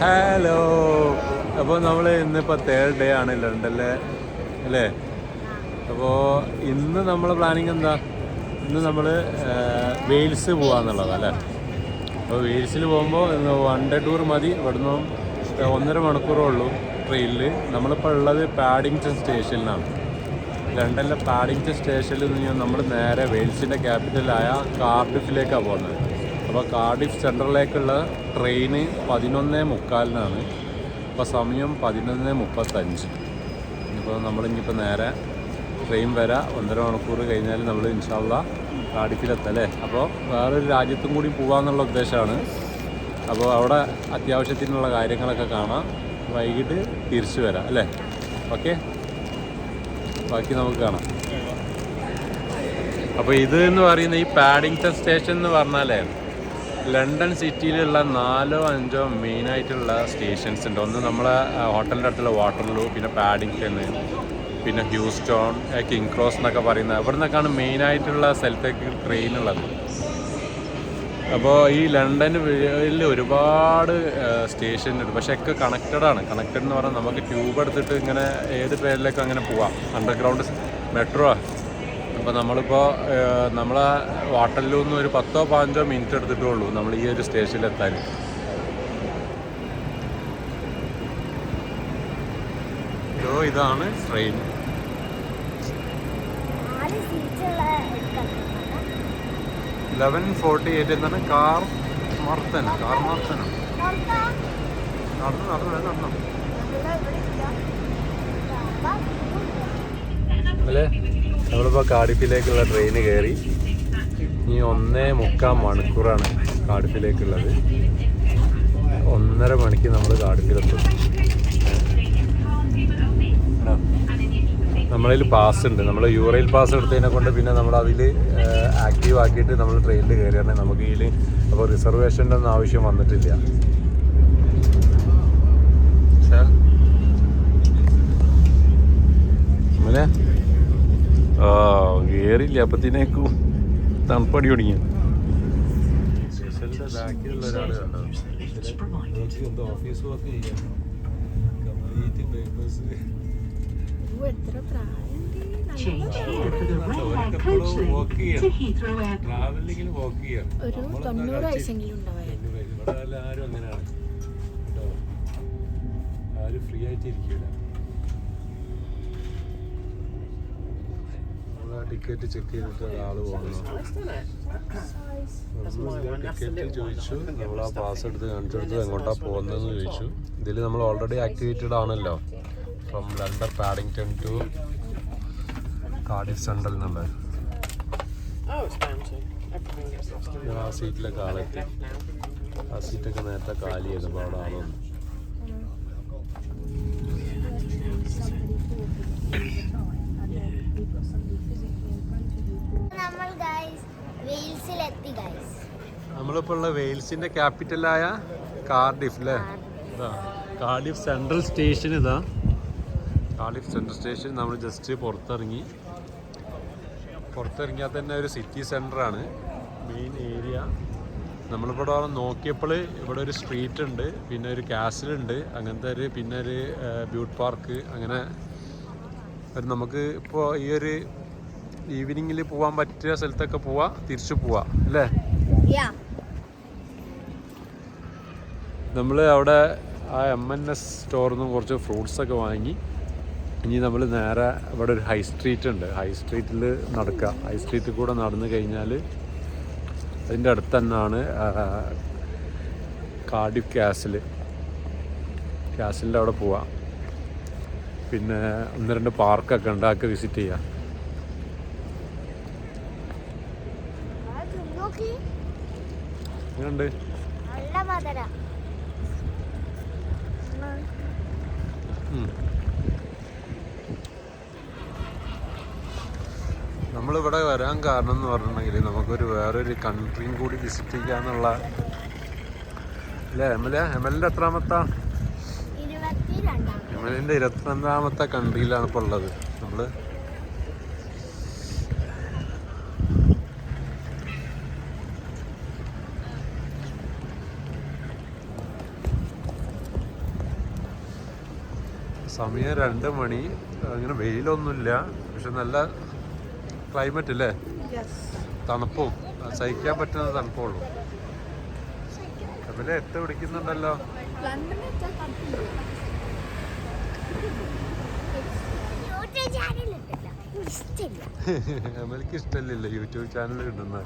Hello. അപ്പോൾ നമ്മൾ ഇന്നിപ്പോൾ തേർഡ് ഡേ ആണ് ലണ്ടനിലെ അല്ലേ? അപ്പോൾ ഇന്ന് നമ്മളെ പ്ലാനിങ് എന്താ? ഇന്ന് നമ്മൾ വെയിൽസ് പോകാന്നുള്ളതാണ് അല്ലേ? അപ്പോൾ വെയിൽസിൽ പോകുമ്പോൾ 1 ഡേ ടൂർ മതി. ഇവിടുന്ന് 1.5 മണിക്കൂറേ ഉള്ളൂ ട്രെയിനിൽ. നമ്മളിപ്പോൾ ഉള്ളത് പാഡിങ്ടൺ സ്റ്റേഷനിലാണ്. ലണ്ടനിലെ പാഡിങ്ടൺ സ്റ്റേഷനിൽ നിന്ന് നമ്മൾ നേരെ വെയിൽസിൻ്റെ ക്യാപിറ്റലായ കാർഡിഫിലേക്കാണ് പോകുന്നത്. അപ്പോൾ കാർഡിഫ് സെൻട്രലിലേക്കുള്ള ട്രെയിന് 11:45 ഇപ്പോൾ സമയം 11:35. ഇപ്പോൾ നമ്മളിനിപ്പോൾ നേരെ ട്രെയിൻ വരാം. 1.5 മണിക്കൂർ കഴിഞ്ഞാൽ നമ്മൾ ഇൻഷാല്ലാ കാർഡിഫിലെത്താം അല്ലേ? അപ്പോൾ വേറൊരു രാജ്യത്തും കൂടി പോകാമെന്നുള്ള ഉദ്ദേശമാണ്. അപ്പോൾ അവിടെ അത്യാവശ്യത്തിനുള്ള കാര്യങ്ങളൊക്കെ കാണാം. വൈകിട്ട് തിരിച്ചു വരാം അല്ലേ? ഓക്കെ, ബാക്കി നമുക്ക് കാണാം. അപ്പോൾ ഇത് എന്ന് പറയുന്ന ഈ പാഡിങ്ടൺ സ്റ്റേഷൻ എന്ന് പറഞ്ഞാലേ ലണ്ടൻ സിറ്റിയിലുള്ള 4-5 മെയിനായിട്ടുള്ള സ്റ്റേഷൻസ് ഉണ്ട്. ഒന്ന് നമ്മളെ ഹോട്ടലിൻ്റെ അടുത്തുള്ള വാട്ടർലൂ, പിന്നെ പാഡിങ്ടൺ, പിന്നെ ഹ്യൂസ്റ്റോൺ, കിങ് ക്രോസ് എന്നൊക്കെ പറയുന്നത് ഇവിടെ നിന്നൊക്കെയാണ് മെയിനായിട്ടുള്ള സ്ഥലത്തേക്ക് ട്രെയിൻ ഉള്ളത്. അപ്പോൾ ഈ ലണ്ടനിൽ ഒരുപാട് സ്റ്റേഷൻ ഉണ്ട്, പക്ഷേ ഒക്കെ കണക്റ്റഡാണ്. കണക്റ്റഡ് എന്ന് പറഞ്ഞാൽ നമുക്ക് ട്യൂബ് എടുത്തിട്ട് ഇങ്ങനെ ഏത് പേരിലേക്കും അങ്ങനെ പോവാം. Underground metro. അപ്പോൾ നമ്മളിപ്പോൾ നമ്മളെ വാട്ടർലൂ നിന്ന് ഒരു 10-15 മിനിറ്റ് എടുത്തിട്ടുള്ളൂ നമ്മൾ ഈ ഒരു സ്റ്റേഷനിലെത്താൻ. ഇതാണ് ട്രെയിൻ. 11:48 എന്താണ്? കാർ മാർത്തനം നടന്നു അല്ലേ? നമ്മളിപ്പോൾ കാർഡിഫിലേക്കുള്ള ട്രെയിന് കയറി. ഇനി 1.25 മണിക്കൂറാണ് കാർഡിഫിലേക്കുള്ളത്. 1.5 മണിക്ക് നമ്മൾ കാർഡിഫിലെത്തും. നമ്മളതിൽ പാസ് ഉണ്ട്. നമ്മൾ യൂറയിൽ പാസ് എടുത്തതിനെ കൊണ്ട് പിന്നെ നമ്മൾ അതിൽ ആക്റ്റീവ് ആക്കിയിട്ട് നമ്മൾ ട്രെയിനിൽ കയറിയാണ്. നമുക്ക് ഇതിൽ അപ്പോൾ റിസർവേഷൻ്റെ ഒന്നും ആവശ്യം വന്നിട്ടില്ല. അല്ലേ? കയറില്ല അപ്പത്തിനേക്കും തണുപ്പടി തുടങ്ങി. സ്റ്റേഷൻ്റെ ബാക്കിലുള്ള ഒരാൾ കണ്ടോ? എന്തോ ഓഫീസ് വർക്ക് ചെയ്യാം. Complete papers. ട്രാവലിംഗിൽ വർക്ക് ചെയ്യാം. ഇവിടെ ആരും അങ്ങനെയാണ് കേട്ടോ. ആരും ഫ്രീ ആയിട്ട് ഇരിക്കില്ല. ടിക്കറ്റ് ചെക്ക് ചെയ്തിട്ട് ഒരാൾ പോകണം. ടിക്കറ്റ് ചോദിച്ചു. നമ്മൾ ആ പാസ് എടുത്ത് കാണിച്ചെടുത്ത് എങ്ങോട്ടാണ് പോകുന്നതെന്ന് ചോദിച്ചു. ഇതിൽ നമ്മൾ ഓൾറെഡി ആക്ടിവേറ്റഡ് ആണല്ലോ. From London Paddington to Cardiff central എന്നുള്ളത്. ആ സീറ്റിലൊക്കെ ആളെത്തി. ആ സീറ്റൊക്കെ നേരത്തെ കാലി ചെയ്തപ്പോൾ അവിടെ ആളൊന്നും. നമ്മളിപ്പോൾ ഉള്ള വെയിൽസിൻ്റെ ക്യാപിറ്റലായ കാർഡിഫ് അല്ലേ? Cardiff central station. ഇതാ കാർഡിഫ് സെൻട്രൽ സ്റ്റേഷൻ. നമ്മൾ ജസ്റ്റ് പുറത്തിറങ്ങിയാൽ തന്നെ ഒരു സിറ്റി സെൻറ്ററാണ്, മെയിൻ ഏരിയ. നമ്മളിവിടെ നോക്കിയപ്പോൾ ഇവിടെ ഒരു സ്ട്രീറ്റ് ഉണ്ട്, പിന്നെ ഒരു കാസിലുണ്ട്, അങ്ങനത്തെ ഒരു, പിന്നെ ഒരു ബ്യൂട്ടി പാർക്ക്. അങ്ങനെ നമുക്ക് ഇപ്പോൾ ഈ ഒരു ഈവനിങ്ങിൽ പോകാൻ പറ്റിയ സ്ഥലത്തൊക്കെ പോവാം, തിരിച്ചു പോവാം അല്ലേ? നമ്മൾ അവിടെ ആ M&S സ്റ്റോറിൽ നിന്നും കുറച്ച് ഫ്രൂട്ട്സൊക്കെ വാങ്ങി. ഇനി നമ്മൾ നേരെ ഇവിടെ ഒരു ഹൈ സ്ട്രീറ്റ് ഉണ്ട്. ഹൈ സ്ട്രീറ്റിൽ നടക്കുക. ഹൈ സ്ട്രീറ്റിൽ കൂടെ നടന്നു കഴിഞ്ഞാൽ അതിൻ്റെ അടുത്ത് തന്നെയാണ് കാർഡിഫ് കാസിലിൻ്റെ അവിടെ പോവാം. പിന്നെ 1-2 പാർക്കൊക്കെ ഉണ്ട്, അതൊക്കെ വിസിറ്റ് ചെയ്യാം. എങ്ങനെയുണ്ട്? നമ്മളിവിടെ വരാൻ കാരണം എന്ന് പറഞ്ഞിട്ടുണ്ടെങ്കിൽ നമുക്കൊരു വേറൊരു കൺട്രിയും കൂടി വിസിറ്റ് ചെയ്യാന്നുള്ള അല്ലേ? എമലിൻ്റെ എത്രാമത്തെ? എമലിൻ്റെ 22ാമത്തെ കൺട്രിയിലാണ് ഇപ്പോൾ ഉള്ളത് നമ്മൾ. സമയം 2 മണി. അങ്ങനെ വെയിലൊന്നുമില്ല, പക്ഷെ നല്ല ക്ലൈമറ്റ് അല്ലേ, തണുപ്പും സഹിക്കാൻ പറ്റുന്ന തണുപ്പുള്ളൂ. അതിലെ എട്ട് പിടിക്കുന്നുണ്ടല്ലോ. അമൽക്ക് ഇഷ്ടമില്ല യൂട്യൂബ് ചാനൽ കിട്ടുന്ന.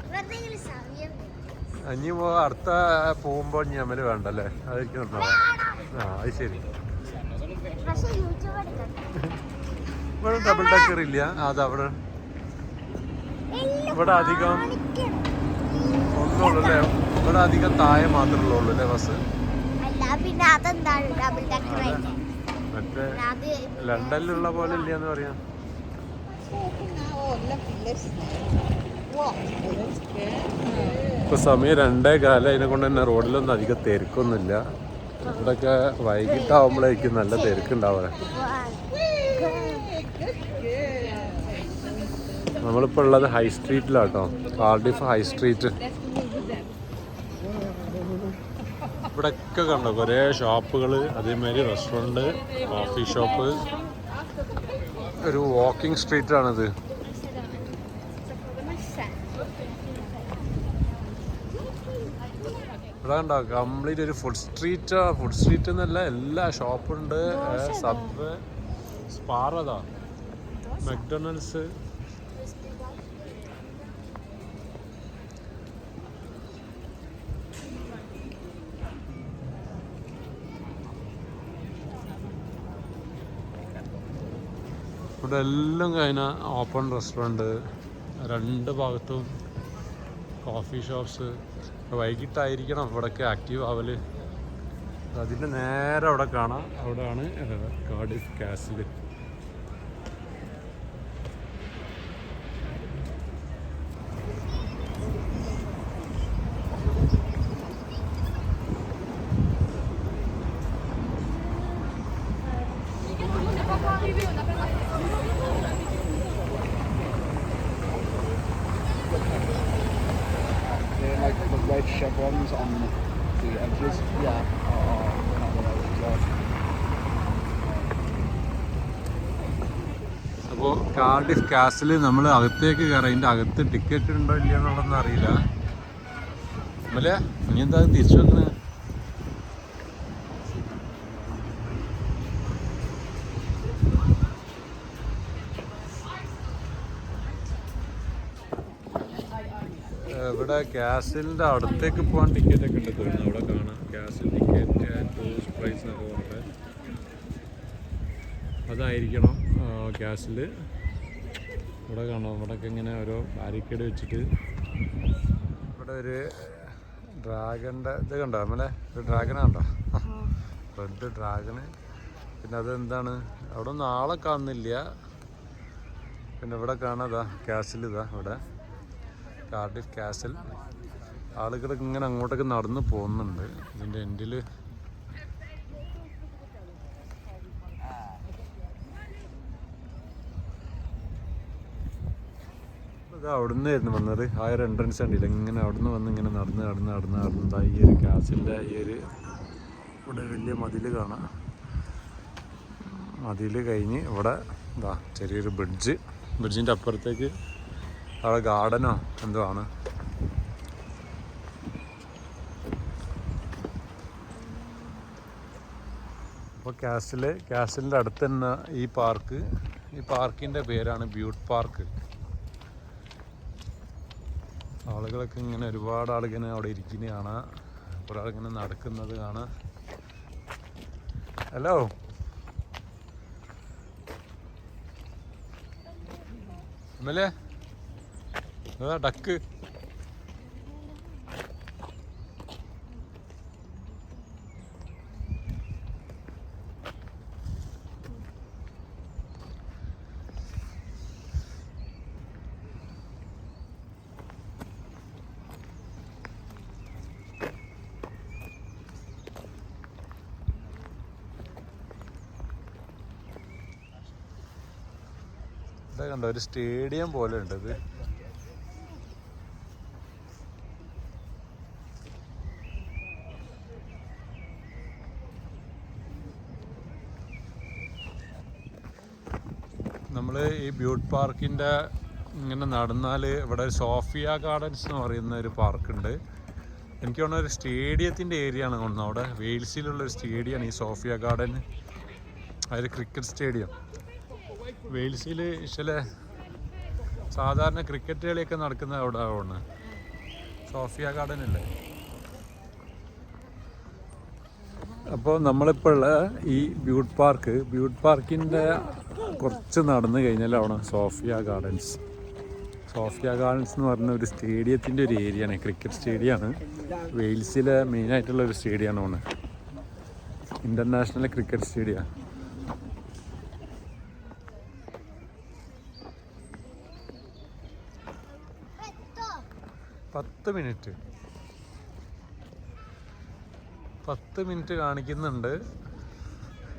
ഇനി അടുത്ത പോകുമ്പോ ഇനി അമല് വേണ്ടല്ലേ, അതായിരിക്കും നന്നാവും. അത് ശരി. ഇവിടെ ഡബിൾ ഡക്കർ ഇല്ല, അതവിടെ ഇവിടെ അധികം ഒന്നുള്ളൂ അല്ലേ, ഇവിടെ അധികം താഴെ മാത്രമേ ഉള്ളൂ അല്ലേ ബസ്. മറ്റേ ലണ്ടനിലുള്ള പോലെ ഇല്ലാന്ന് പറയാം. ഇപ്പൊ സമയം 2:15, അതിനെ കൊണ്ട് തന്നെ റോഡിലൊന്നും അധികം തിരക്കൊന്നുമില്ല. ഇവിടെയൊക്കെ വൈകിട്ടാവുമ്പോഴേക്കും നല്ല തിരക്കുണ്ടാവുക. നമ്മളിപ്പോൾ ഉള്ളത് ഹൈ സ്ട്രീറ്റിലാട്ടോ, കാർഡിഫ് ഹൈ സ്ട്രീറ്റ്. ഇവിടെയൊക്കെ കണ്ടോ കുറേ ഷോപ്പുകൾ, അതേമാതിരി റെസ്റ്റോറൻറ്റ്, കോഫി ഷോപ്പ്. ഒരു വാക്കിംഗ് സ്ട്രീറ്റാണിത്. ഇവിടെ കണ്ടോ കംപ്ലീറ്റ് ഒരു ഫുഡ് സ്ട്രീറ്റ് എന്നല്ല, എല്ലാ ഷോപ്പുണ്ട്. സബ്വേ, സ്പാറതാ, മക്ഡൊണാൾഡ്സ്. ഇവിടെ എല്ലാം കഴിഞ്ഞ ഓപ്പൺ റെസ്റ്റോറൻറ്റ്, 2 ഭാഗത്തും കോഫി ഷോപ്സ്. വൈകിട്ടായിരിക്കണം ഇവിടെയൊക്കെ ആക്റ്റീവ് ആവല്. അതിൻ്റെ നേരെ അവിടെ കാണാം, അവിടെയാണ് Cardiff castle. Red chevrons on the edges. Yeah. അപ്പോൾ കാർഡിഫ് കാസിൽ നമ്മൾ അകത്തേക്ക് കയറാം. അതിൻ്റെ അകത്ത് ടിക്കറ്റ് ഉണ്ടോ ഇല്ല എന്നുള്ളതൊന്നും അറിയില്ല. അല്ലേ ഇനി എന്താ തിരിച്ചു വെക്കണേ? ഇവിടെ കാസിലിൻ്റെ അടുത്തേക്ക് പോകാൻ ടിക്കറ്റൊക്കെ ഉണ്ട് തോന്നുന്നു. അവിടെ കാണാം കാസിൽ ടിക്കറ്റ് ടൂറിസ്റ്റ് പ്രൈസ് എന്നൊക്കെ പറഞ്ഞിട്ട്. അതായിരിക്കണം കാസിൽ. ഇവിടെ കാണാം, ഇവിടെയൊക്കെ ഇങ്ങനെ ഓരോ ബാരിക്കേഡ് വെച്ചിട്ട്. ഇവിടെ ഒരു ഡ്രാഗണിൻ്റെ ഇത് കണ്ടോ നമ്മളെ, ഒരു ഡ്രാഗണുണ്ടോ, റെഡ് ഡ്രാഗണ്. പിന്നെ അതെന്താണ്, അവിടെ ഒന്നും ആളെ കാണുന്നില്ല. പിന്നെ ഇവിടെ കാണാതാ കാസിൽ, ഇതാ ഇവിടെ കാർഡിഫ് കാസിൽ. ആളുകൾ ഇങ്ങനെ അങ്ങോട്ടൊക്കെ നടന്ന് പോകുന്നുണ്ട്. ഇതിൻ്റെ എൻഡിൽ ഇത് അവിടെ നിന്നായിരുന്നു വന്നത്. ആ ഒരു എൻട്രൻസ് ഉണ്ടല്ലോ, ഇങ്ങനെ അവിടെ നിന്ന് വന്ന് ഇങ്ങനെ നടന്ന് ഈ ഒരു കാസിൻ്റെ ഈ ഒരു ഇവിടെ വലിയ മതിൽ കാണാം. മതിൽ കഴിഞ്ഞ് ഇവിടെ എന്താ ചെറിയൊരു ബ്രിഡ്ജിൻ്റെ അപ്പുറത്തേക്ക് അവിടെ ഗാർഡനോ എന്തോ ആണ്. അപ്പോൾ കാസിലിൻ്റെ അടുത്ത് തന്നെ ഈ പാർക്കിൻ്റെ പേരാണ് ബ്യൂട്ട് പാർക്ക്. ആളുകളൊക്കെ ഇങ്ങനെ ഒരുപാട് ആളിങ്ങനെ അവിടെ ഇരിക്കുന്നത് കാണാം, കുറേ ആളിങ്ങനെ നടക്കുന്നത് കാണാം. ഹലോ, എമ്മല്ലേ അതാ ഡക്ക്. ഇവിടെ കണ്ടോ ഒരു സ്റ്റേഡിയം പോലെ ഉണ്ട് ഇത്. നമ്മൾ ഈ ബ്യൂട്ടി പാർക്കിൻ്റെ ഇങ്ങനെ നടന്നാൽ ഇവിടെ ഒരു സോഫിയ ഗാർഡൻസ് എന്ന് പറയുന്ന ഒരു പാർക്കുണ്ട്. എനിക്ക് തോന്നുന്ന ഒരു സ്റ്റേഡിയത്തിൻ്റെ ഏരിയ ആണ് തോന്നുന്നത്. അവിടെ വെയിൽസിലുള്ളൊരു സ്റ്റേഡിയമാണ് ഈ സോഫിയ ഗാർഡൻ. അതൊരു ക്രിക്കറ്റ് സ്റ്റേഡിയം. വെയിൽസിൽ ചില സാധാരണ ക്രിക്കറ്റ് കളിയൊക്കെ നടക്കുന്നത് അവിടെ ആണ്. സോഫിയ ഗാർഡൻ അല്ലേ. അപ്പോൾ നമ്മളിപ്പോൾ ഉള്ള ഈ ബ്യൂട്ടി പാർക്കിൻ്റെ കുറച്ച് നടന്നു കഴിഞ്ഞാൽ അവിടെ സോഫിയ ഗാർഡൻസ് എന്ന് പറഞ്ഞ ഒരു സ്റ്റേഡിയത്തിൻ്റെ ഒരു ഏരിയയാണ്. ക്രിക്കറ്റ് സ്റ്റേഡിയമാണ്. വെയിൽസിലെ മെയിനായിട്ടുള്ള ഒരു സ്റ്റേഡിയമാണ്. International cricket stadium. പത്ത് മിനിറ്റ് കാണിക്കുന്നുണ്ട്.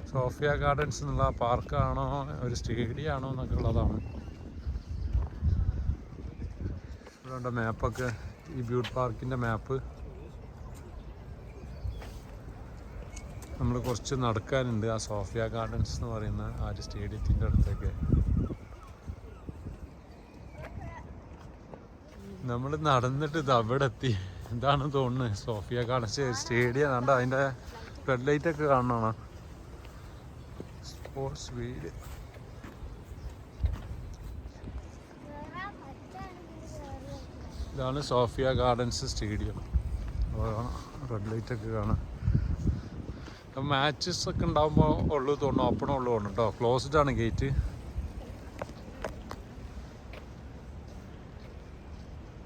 സോഫിയ ഗാർഡൻസ് എന്നുള്ള പാർക്കാണോ ഒരു സ്റ്റേഡിയം ആണോ എന്നൊക്കെ ഉള്ളതാണ്. ഇവിടെ മാപ്പൊക്കെ, ഈ ബ്യൂട്ടി പാർക്കിൻ്റെ മാപ്പ്. നമ്മൾ കുറച്ച് നടക്കാനുണ്ട് ആ സോഫിയ ഗാർഡൻസ് എന്ന് പറയുന്ന ആ ഒരു സ്റ്റേഡിയത്തിൻ്റെ അടുത്തേക്ക്. നമ്മൾ നടന്നിട്ട് ഇത് അവിടെ എത്തി. ഇതാണ് തോന്നുന്നത് സോഫിയ ഗാർഡൻസ് സ്റ്റേഡിയം. കണ്ട അതിൻ്റെ റെഡ് ലൈറ്റൊക്കെ കാണണം. സ്പോർട്സ് വീട്. ഇതാണ് സോഫിയ ഗാർഡൻസ് സ്റ്റേഡിയം. റെഡ് ലൈറ്റൊക്കെ കാണാം. മാച്ചസ് ഒക്കെ ഉണ്ടാകുമ്പോൾ ഉള്ളു തോന്നുന്നു, ഓപ്പൺ ഉള്ളു തോന്നുന്നു കേട്ടോ. ക്ലോസ്ഡ് ആണ് gate.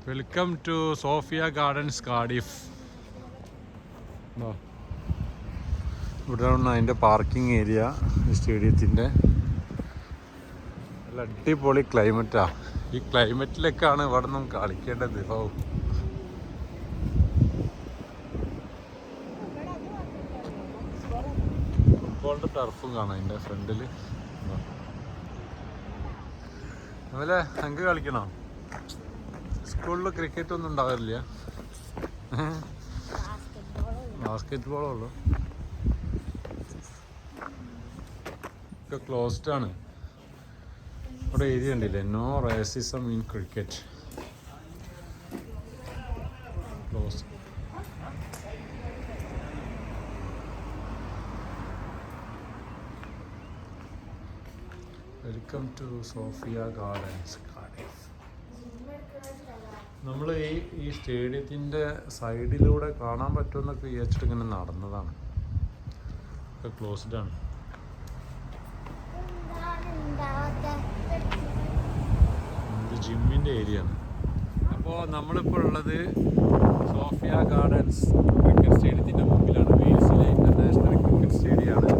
Welcome to Sophia Gardens Cardiff. ഇവിടെയാണ് അതിൻ്റെ പാർക്കിംഗ് ഏരിയ സ്റ്റേഡിയത്തിൻ്റെ. നല്ല അടിപൊളി ക്ലൈമറ്റാണ്. ഈ ക്ലൈമറ്റിലൊക്കെയാണ് ഇവിടെ നിന്നും കളിക്കേണ്ടത്. ഫുട്ബോളിൻ്റെ ടർഫും കാണാം അതിൻ്റെ ഫ്രണ്ടിൽ. അതുപോലെ അങ്ങ് കളിക്കണോ? സ്കൂളിൽ ക്രിക്കറ്റ് ഒന്നും ഉണ്ടാവില്ല. ബാസ്കറ്റ് ബോളേ ഉള്ളു. ഒക്കെ ക്ലോസ്ഡ് ആണ്. ഇവിടെ ഏരിയ ഉണ്ടല്ലേ, no racism in cricket. Close. Welcome to Sophia Gardens Cardiff. നമ്മൾ ഈ സ്റ്റേഡിയത്തിൻ്റെ സൈഡിലൂടെ കാണാൻ പറ്റുമെന്നൊക്കെ വിചാരിച്ചിട്ട് ഇങ്ങനെ നടന്നതാണ്. ഒക്കെ ക്ലോസ്ഡ് ആണ്. ഇത് ജിമ്മിൻ്റെ ഏരിയ ആണ്. അപ്പോൾ നമ്മളിപ്പോൾ ഉള്ളത് സോഫിയ ഗാർഡൻസ് ക്രിക്കറ്റ് സ്റ്റേഡിയത്തിൻ്റെ മുമ്പിലാണ്. വെയിൽസിലെ ഇൻ്റർനാഷണൽ ക്രിക്കറ്റ് സ്റ്റേഡിയമാണ്.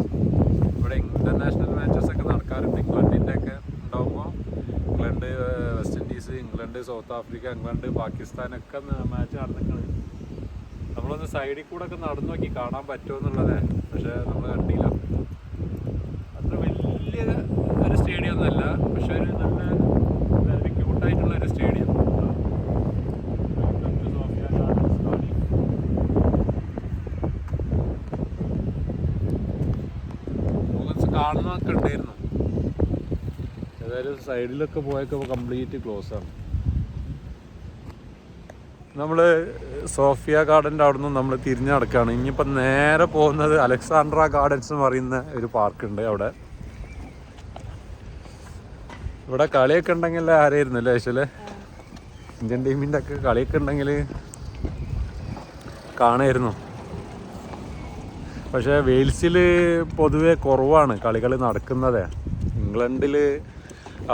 ഇവിടെ ഇൻ്റർനാഷണൽ മാച്ചസ് ഒക്കെ നടക്കാറുണ്ട്. ഇംഗ്ലണ്ടിൻ്റെ ഒക്കെ ഉണ്ടാകുമ്പോൾ England, West Indies, England, South Africa, England, പാകിസ്ഥാനൊക്കെ മാച്ച് നടന്നിട്ടുണ്ട്. നമ്മളൊന്ന് സൈഡിൽ കൂടെ ഒക്കെ നടന്നു നോക്കി കാണാൻ പറ്റുമെന്നുള്ളത്. പക്ഷേ നമ്മൾ കണ്ടില്ല. അത്ര വലിയ ഒരു സ്റ്റേഡിയം ഒന്നുമല്ല, പക്ഷെ ഒരു നല്ല ക്യൂട്ടായിട്ടുള്ള ഒരു സ്റ്റേഡിയം. കാണുന്നതൊക്കെ ഉണ്ടായിരുന്നു. ഏതായാലും സൈഡിലൊക്കെ പോയൊക്കെ കംപ്ലീറ്റ് ക്ലോസ് ആണ്. നമ്മൾ സോഫിയ ഗാർഡൻ്റെ അവിടെ നിന്ന് നമ്മൾ തിരിഞ്ഞ് നടക്കുകയാണ്. ഇനിയിപ്പോൾ നേരെ പോകുന്നത് അലക്സാണ്ട്ര ഗാർഡൻസ് എന്ന് പറയുന്ന ഒരു പാർക്കുണ്ട്. അവിടെ ഇവിടെ കളിയൊക്കെ ഉണ്ടെങ്കിൽ ആരായിരുന്നു അല്ലേ ആക്ച്വലി ഇന്ത്യൻ ടീമിൻ്റെ ഒക്കെ കളിയൊക്കെ ഉണ്ടെങ്കിൽ കാണായിരുന്നു. പക്ഷേ വെയിൽസിൽ പൊതുവെ കുറവാണ് കളികൾ നടക്കുന്നത്. ഇംഗ്ലണ്ടിൽ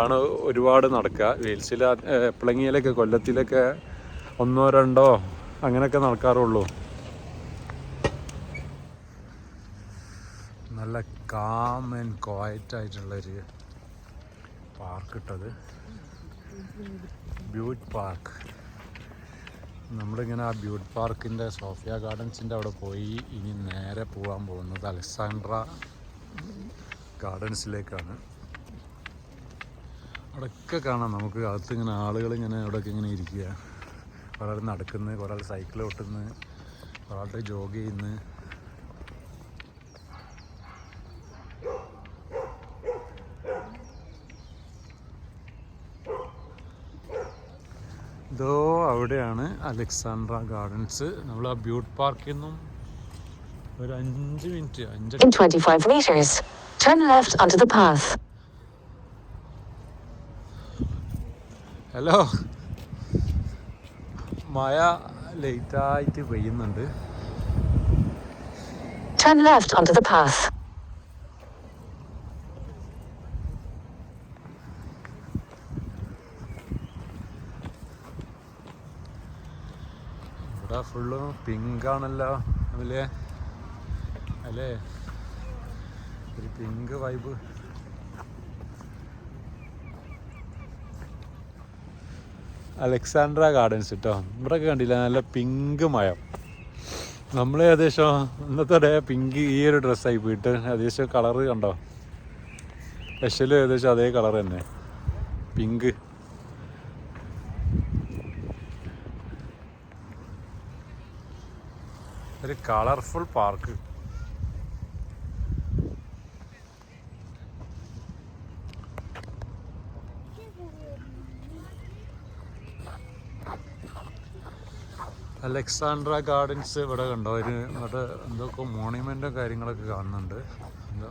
ആണ് ഒരുപാട് നടക്കുക. വെയിൽസിൽ എപ്പോഴെങ്കിലൊക്കെ കൊല്ലത്തിലൊക്കെ 1-2 അങ്ങനെയൊക്കെ നടക്കാറുള്ളൂ. നല്ല കാം ആൻഡ് ക്വയറ്റ് ആയിട്ടുള്ളൊരു പാർക്ക് ഇട്ടത് ബ്യൂട്ടി പാർക്ക്. നമ്മളിങ്ങനെ ആ ബ്യൂട്ടി പാർക്കിൻ്റെ സോഫിയ ഗാർഡൻസിൻ്റെ അവിടെ പോയി ഇനി നേരെ പോകാൻ പോകുന്നത് അലക്സാണ്ട്ര ഗാർഡൻസിലേക്കാണ്. അവിടെയൊക്കെ കാണാം നമുക്ക്. അകത്തിങ്ങനെ ആളുകളിങ്ങനെ അവിടെയൊക്കെ ഇങ്ങനെ ഇരിക്കുക. ഒരാൾ നടക്കുന്നു, ഒരാൾ സൈക്കിൾ ഓട്ടുന്നു, ഒരാളുടെ ജോഗ് ചെയ്യുന്നു. ഇതോ അവിടെയാണ് അലക്സാണ്ട്ര ഗാർഡൻസ്. നമ്മൾ ആ ബ്യൂട്ടി പാർക്കിൽ നിന്നും ഒരു 5 minute In 25 meters, turn left onto the path. Hello, മഴ ലേറ്റായിട്ട് പെയ്യുന്നുണ്ട്. Turn left onto the path. ഇവിടെ ഫുള്ള് പിങ്കാണല്ലോ അല്ലേ? അല്ലേ, ഒരു പിങ്ക് വൈബ്. അലക്സാണ്ട്ര ഗാർഡൻസ് കേട്ടോ. ഇവിടെയൊക്കെ കണ്ടില്ല, നല്ല പിങ്ക് മയം. നമ്മൾ ഏകദേശം ഇന്നത്തെ ഡേ പിങ്ക് ഈ ഒരു ഡ്രസ്സായി പോയിട്ട് ഏകദേശം കളറ് കണ്ടോ, സ്പെഷ്യലും ഏകദേശം അതേ കളർ തന്നെ, പിങ്ക്. ഒരു കളർഫുൾ പാർക്ക്. അലക്സാണ്ട്ര ഗാർഡൻസ് ഇവിടെ കണ്ടോ, ഒരു ഇവിടെ എന്തൊക്കെ മോണിമെൻറ്റും കാര്യങ്ങളൊക്കെ കാണുന്നുണ്ട്. എന്താ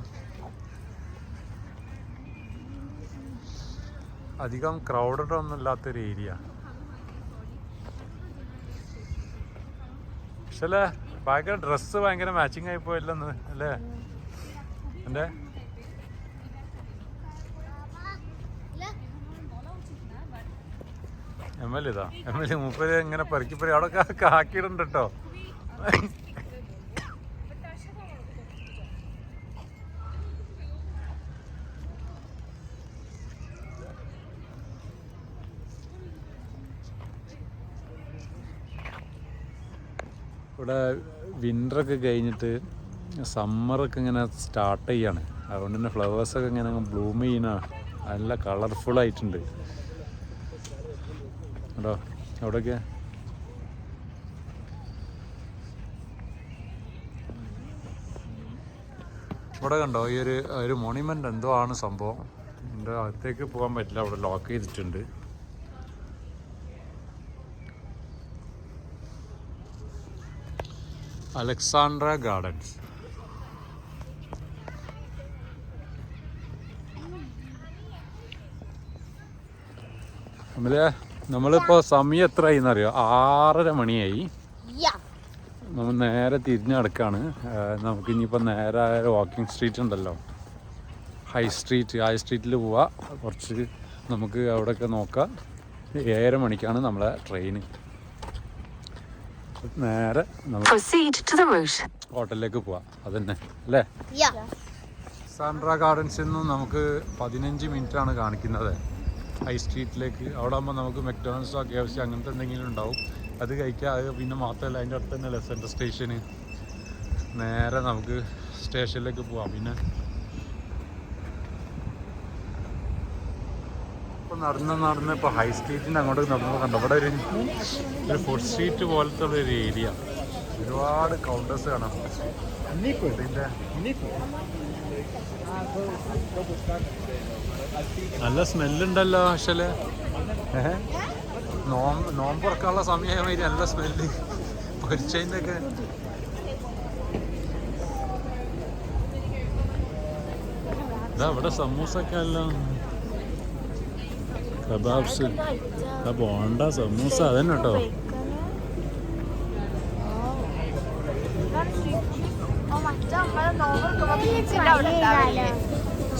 അധികം ക്രൗഡഡ് ഒന്നും ഇല്ലാത്തൊരു ഏരിയ. പക്ഷേ അല്ലേ, ഭയങ്കര ഡ്രസ്സ് ഭയങ്കര മാച്ചിങ് ആയി പോയല്ലെന്ന് അല്ലേ എൻ്റെ? ML ഇതാ, ML മൂപ്പര് ഇങ്ങനെ പെറുക്കിപ്പറി അവിടെ ആക്കിയിട്ടുണ്ട് കേട്ടോ. ഇവിടെ വിൻ്ററൊക്കെ കഴിഞ്ഞിട്ട് സമ്മറൊക്കെ ഇങ്ങനെ സ്റ്റാർട്ട് ചെയ്യാണ്. അതുകൊണ്ട് തന്നെ ഫ്ലവേഴ്സൊക്കെ ഇങ്ങനെ ബ്ലൂം ചെയ്യുന്ന നല്ല കളർഫുള്ളായിട്ടുണ്ട് കേട്ടോ അവിടെയൊക്കെ. ഇവിടെ കണ്ടോ ഈ ഒരു മോണിമെൻ്റ് എന്തോ ആണ് സംഭവം. എൻ്റെ അകത്തേക്ക് പോകാൻ പറ്റില്ല, അവിടെ ലോക്ക് ചെയ്തിട്ടുണ്ട്. Alexandra gardens. നമ്മളിപ്പോൾ സമയം എത്രയായി എന്നറിയോ? 6:30 മണിയായി. നമ്മൾ നേരെ തിരിഞ്ഞ് നടക്കുകയാണ്. നമുക്ക് ഇനിയിപ്പോൾ നേരെ വാക്കിംഗ് സ്ട്രീറ്റ് ഉണ്ടല്ലോ, ഹൈ സ്ട്രീറ്റിൽ പോവാം. കുറച്ച് നമുക്ക് അവിടെയൊക്കെ നോക്കാം. 7:30 മണിക്കാണ് നമ്മളെ ട്രെയിന്. നേരെ നമുക്ക് ഹോട്ടലിലേക്ക് പോവാം. അതന്നെ അല്ലേ? അലക്സാണ്ട്ര ഗാർഡൻസിൽ നിന്നും നമുക്ക് 15 മിനിറ്റാണ് കാണിക്കുന്നത് ഹൈ സ്ട്രീറ്റിലേക്ക്. അവിടെ ആകുമ്പോൾ നമുക്ക് മെക്ഡോണൽഡ്സോ KFC അങ്ങനത്തെ എന്തെങ്കിലും ഉണ്ടാവും, അത് കഴിക്കുക. അത് പിന്നെ മാത്രമല്ല, അതിൻ്റെ അടുത്ത് തന്നെയല്ലേ സെൻട്രൽ സ്റ്റേഷന്. നേരെ നമുക്ക് സ്റ്റേഷനിലേക്ക് പോവാം. പിന്നെ ഇപ്പോൾ നടന്ന് ഇപ്പോൾ ഹൈ സ്ട്രീറ്റിൻ്റെ അങ്ങോട്ട് നടന്നപ്പോൾ കണ്ടോ, ഇവിടെ ഒരു ഫുഡ് സ്ട്രീറ്റ് പോലത്തെ ഒരു ഏരിയ. ഒരുപാട് കൗണ്ടേഴ്സ് കാണാം. ഇതിൻ്റെ നല്ല സ്മെല്ലുണ്ടല്ലോ. പക്ഷേ നോമ്പ് തുറക്കാനുള്ള സമയമായി, നല്ല സ്മെല്ല് പൊരിച്ചതിൻ്റെ ഒക്കെ. ഇതാ ഇവിടെ സമൂസൊക്കെ എല്ലാം, കബാബ്സ്, ബോണ്ട, സമൂസ, അതന്നെ കേട്ടോ.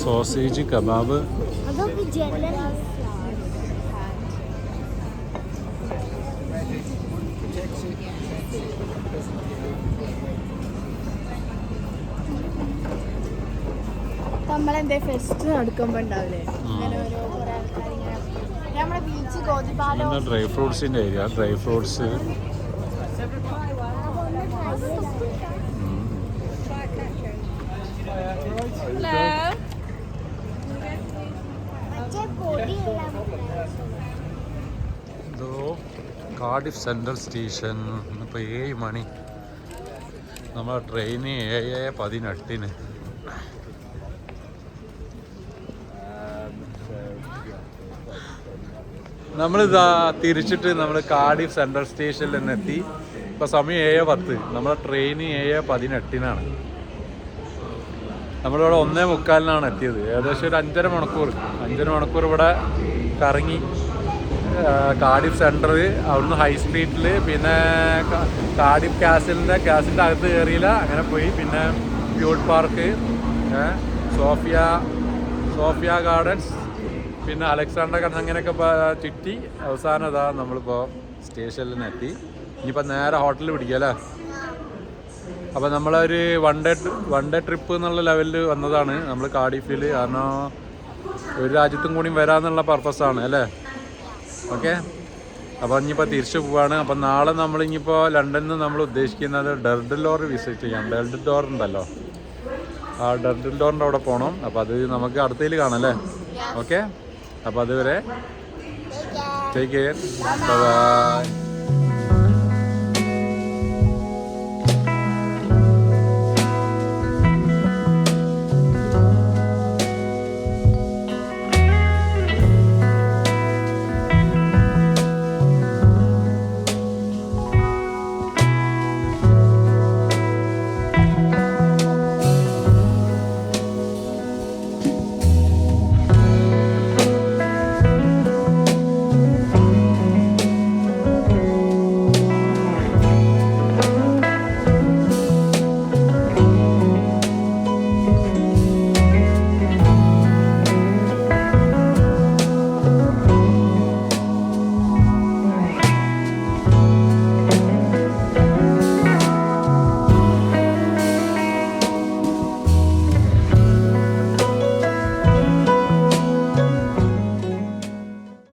Sausage, kebab. നമ്മളെന്തേ ഫെസ്റ്റ് നടക്കുമ്പോ ഉണ്ടാവില്ലേ, ഇങ്ങനെ ഓരോ കുറെ ആൾക്കാർ ഇങ്ങനെ നമ്മുടെ ബീച്ച് ഗോതിപാലോ. ഡ്രൈ ഫ്രൂട്ട്സിൻ്റെ ഏരിയ, ഡ്രൈ ഫ്രൂട്ട്സ്. ഇതോ കാർഡിഫ് സെൻട്രൽ സ്റ്റേഷൻ. ഇപ്പോൾ 7 മണി. നമ്മളെ ട്രെയിന് 7:18. നമ്മളിതാ തിരിച്ചിട്ട് നമ്മൾ കാർഡിഫ് സെൻട്രൽ സ്റ്റേഷനിൽ നിന്ന് എത്തി. ഇപ്പോൾ സമയം 7:10. നമ്മളെ ട്രെയിന് 7:18 നമ്മളിവിടെ 1:45 എത്തിയത്. ഏകദേശം ഒരു 5.5 മണിക്കൂർ ഇവിടെ കറങ്ങി. കാർഡിഫ് സെൻറ്റർ, അവിടുന്ന് ഹൈ സ്ട്രീറ്റിൽ, പിന്നെ കാർഡിഫ് കാസിലിൻ്റെ അകത്ത് കയറിയില്ല, അങ്ങനെ പോയി. പിന്നെ പ്യൂട്ട് പാർക്ക്, സോഫിയ ഗാർഡൻസ്, പിന്നെ അലക്സാണ്ടർ ഗാർഡൻസ്, അങ്ങനെയൊക്കെ ചുറ്റി അവസാനം ഇതാ നമ്മളിപ്പോൾ സ്റ്റേഷനിൽ നിന്ന് എത്തി. ഇനിയിപ്പോൾ നേരെ ഹോട്ടലിൽ പിടിക്കുക അല്ലേ. അപ്പോൾ നമ്മളൊരു വൺ ഡേ ട്രിപ്പ് എന്നുള്ള ലെവലിൽ വന്നതാണ് നമ്മൾ കാർഡിഫിൽ. കാരണം ഒരു രാജ്യത്തും കൂടി വരാമെന്നുള്ള പർപ്പസാണ് അല്ലേ. ഓക്കെ, അപ്പോൾ ഇനിയിപ്പോൾ തിരിച്ചു പോവാണ്. അപ്പം നാളെ നമ്മളിനിയിപ്പോൾ ലണ്ടനിൽ നിന്ന് നമ്മൾ ഉദ്ദേശിക്കുന്നത് ഡെർഡലോർ വിസിറ്റ് ചെയ്യാം. ഡെർഡലോർ ഉണ്ടല്ലോ, ആ ഡെർഡലോറിൻ്റെ അവിടെ പോകണം. അപ്പോൾ അത് നമുക്ക് അടുത്തതിൽ കാണാം അല്ലേ. ഓക്കെ, അപ്പോൾ അതുവരെ ടേക്ക് കെയർ, ബൈ.